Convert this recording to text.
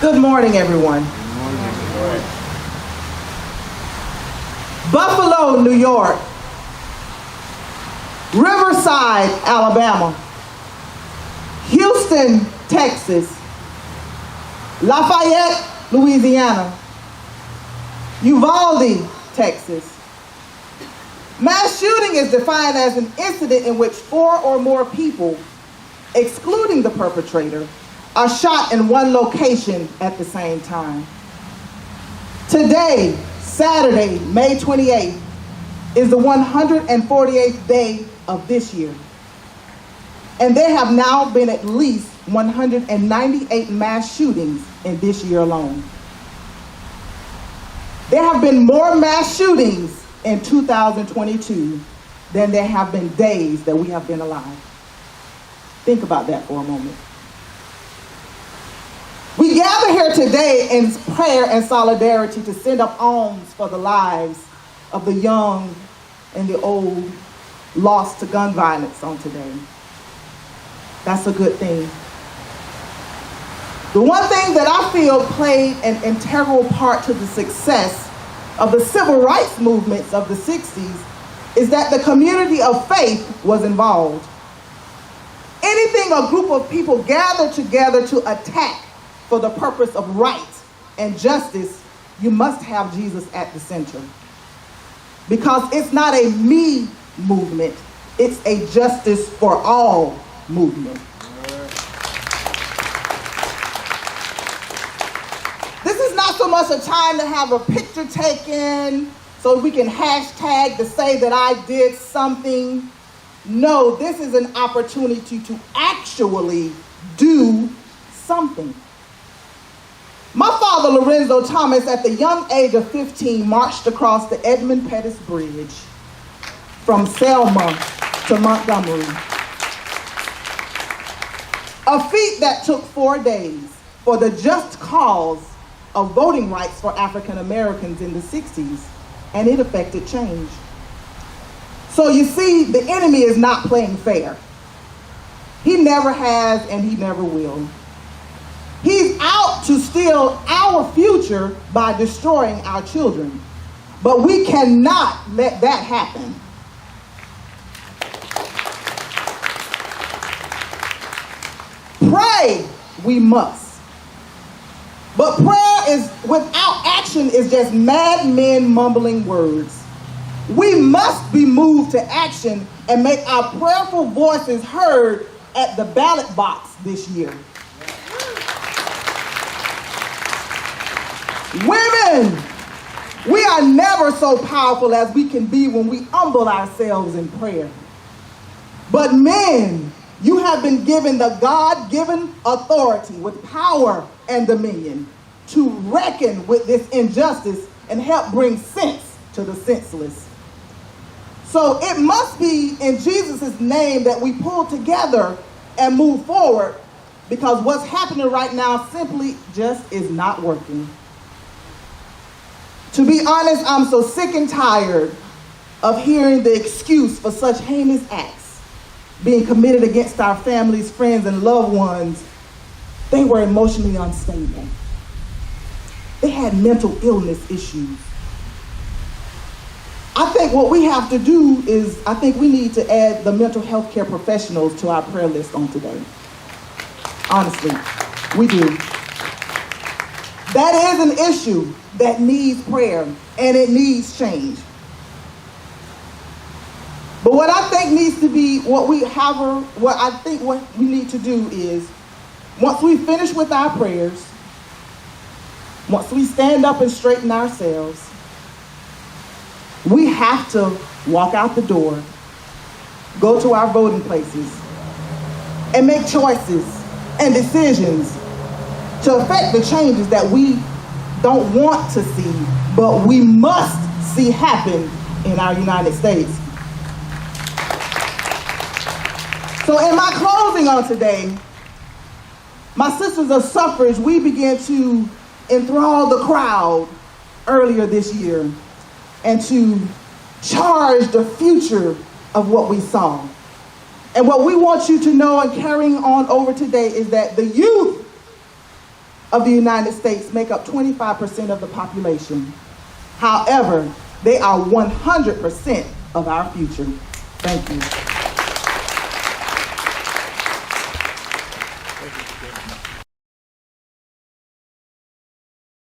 Good morning, everyone. Buffalo, New York. Riverside, Alabama. Houston, Texas. Lafayette, Louisiana. Uvalde, Texas. Mass shooting is defined as an incident in which 4 or more people, excluding the perpetrator, are shot in one location at the same time. Today, Saturday, May 28th, is the 148th day of this year. And there have now been at least 198 mass shootings in this year alone. There have been more mass shootings in 2022 than there have been days that we have been alive. Think about that for a moment. We gather here today in prayer and solidarity to send up alms for the lives of the young and the old lost to gun violence on today. That's a good thing. The one thing that I feel played an integral part to the success of the civil rights movements of the 60s is that the community of faith was involved. Anything a group of people gathered together to attack for the purpose of right and justice, you must have Jesus at the center. Because it's not a me movement, it's a justice for all movement. This is not so much a time to have a picture taken so we can hashtag to say that I did something. No, this is an opportunity to actually do something. My father, Lorenzo Thomas, at the young age of 15, marched across the Edmund Pettus Bridge from Selma to Montgomery. A feat that took 4 days for the just cause of voting rights for African Americans in the 60s, and it affected change. So you see, the enemy is not playing fair. He never has and he never will. He's out to steal our future by destroying our children. But we cannot let that happen. Pray we must. But prayer is without action is just madmen mumbling words. We must be moved to action and make our prayerful voices heard at the ballot box this year. Women, we are never so powerful as we can be when we humble ourselves in prayer. But men, you have been given the God-given authority with power and dominion to reckon with this injustice and help bring sense to the senseless. So it must be in Jesus' name that we pull together and move forward, because what's happening right now simply just is not working. To be honest, I'm so sick and tired of hearing the excuse for such heinous acts being committed against our families, friends, and loved ones. They were emotionally unstable. They had mental illness issues. I think what we have to do is, I think we need to add the mental health care professionals to our prayer list on today. Honestly, we do. That is an issue that needs prayer and it needs change. But what I think needs to be, what we need to do is, once we finish with our prayers, once we stand up and straighten ourselves, we have to walk out the door, go to our voting places, and make choices and decisions to affect the changes that we don't want to see, but we must see happen in our United States. So in my closing on today, my sisters of suffrage, we began to enthrall the crowd earlier this year and to charge the future of what we saw. And what we want you to know and carrying on over today is that the youth of the United States make up 25% of the population. However, they are 100% of our future. Thank you.